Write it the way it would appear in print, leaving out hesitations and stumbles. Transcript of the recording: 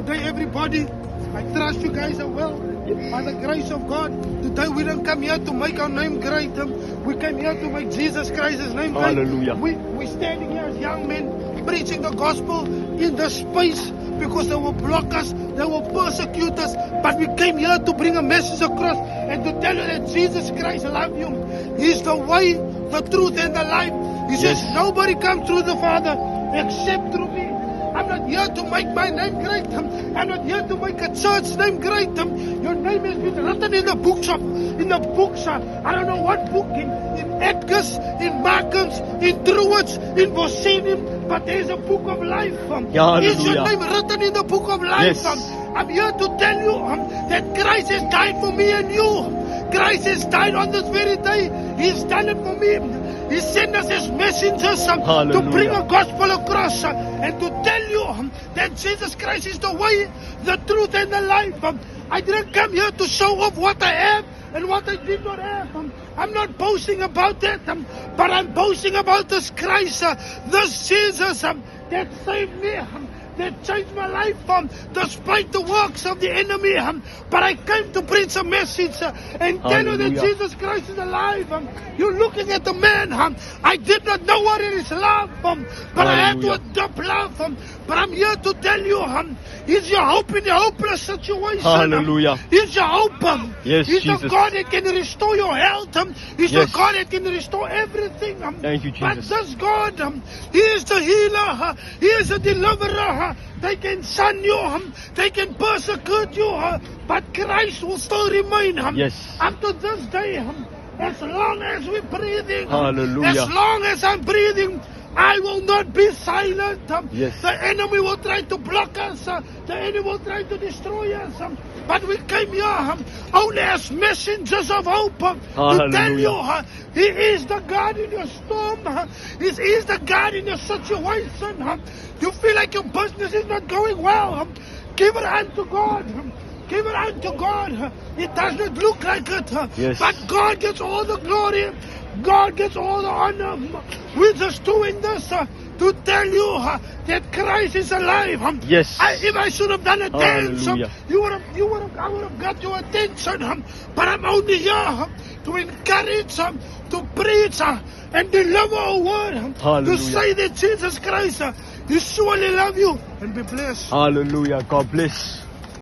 Good day, everybody. I trust you guys are well. By the grace of God, today we don't come here to make our name great. We came here to make Jesus Christ's name great. Hallelujah. We're standing here as young men preaching the gospel in the space because they will block us, they will persecute us. But we came here to bring a message across and to tell you that Jesus Christ loves you. He's the way, the truth, and the life. He says, nobody comes through the Father except through me. I'm not here to make my name great. I'm not here to make a church name great. Your name has been written in the books. I don't know what book, in Edgar's, in Markham's, in Druids, in Vosenim, but there's a book of life. Is your name written in the book of life? Yes. I'm here to tell you that Christ has died for me and you. Christ has died on this very day. He's done it for me. He sent us as messengers to bring a gospel across and to tell you that Jesus Christ is the way, the truth, and the life. I didn't come here to show off what I have and what I did not have. I'm not boasting about that, but I'm boasting about this Christ, this Jesus that saved me, that changed my life despite the works of the enemy. But I came to preach a message and tell you that Jesus Christ is alive. You're looking at the man. I did not know what it is love, but I had to adopt love. But I'm here to tell you, He's your hope in your hopeless situation. Hallelujah. He's your hope. Yes, He's Jesus. the God that can restore your health. He's the God that can restore everything. Thank you, But Jesus. this God, He is the healer. He is the deliverer. They can shun you. They can persecute you. But Christ will still remain. Yes. Up to this day, as long as we're breathing, Hallelujah. as long as I'm breathing, I will not be silent. Yes. The enemy will try to block us. The enemy will try to destroy us. But we came here only as messengers of hope to tell you He is the God in your storm. He is the God in your situation. You feel like your business is not going well. Give it unto God. Give it unto God. It does not look like it. Yes. But God gets all the glory. God gets all the honor. We're just doing this to tell you that Christ is alive. Yes. If I should have done a dance, Hallelujah. I would have got your attention. But I'm only here to encourage, to preach, and deliver a word. To say that Jesus Christ, He surely love you, and be blessed. Hallelujah. God bless.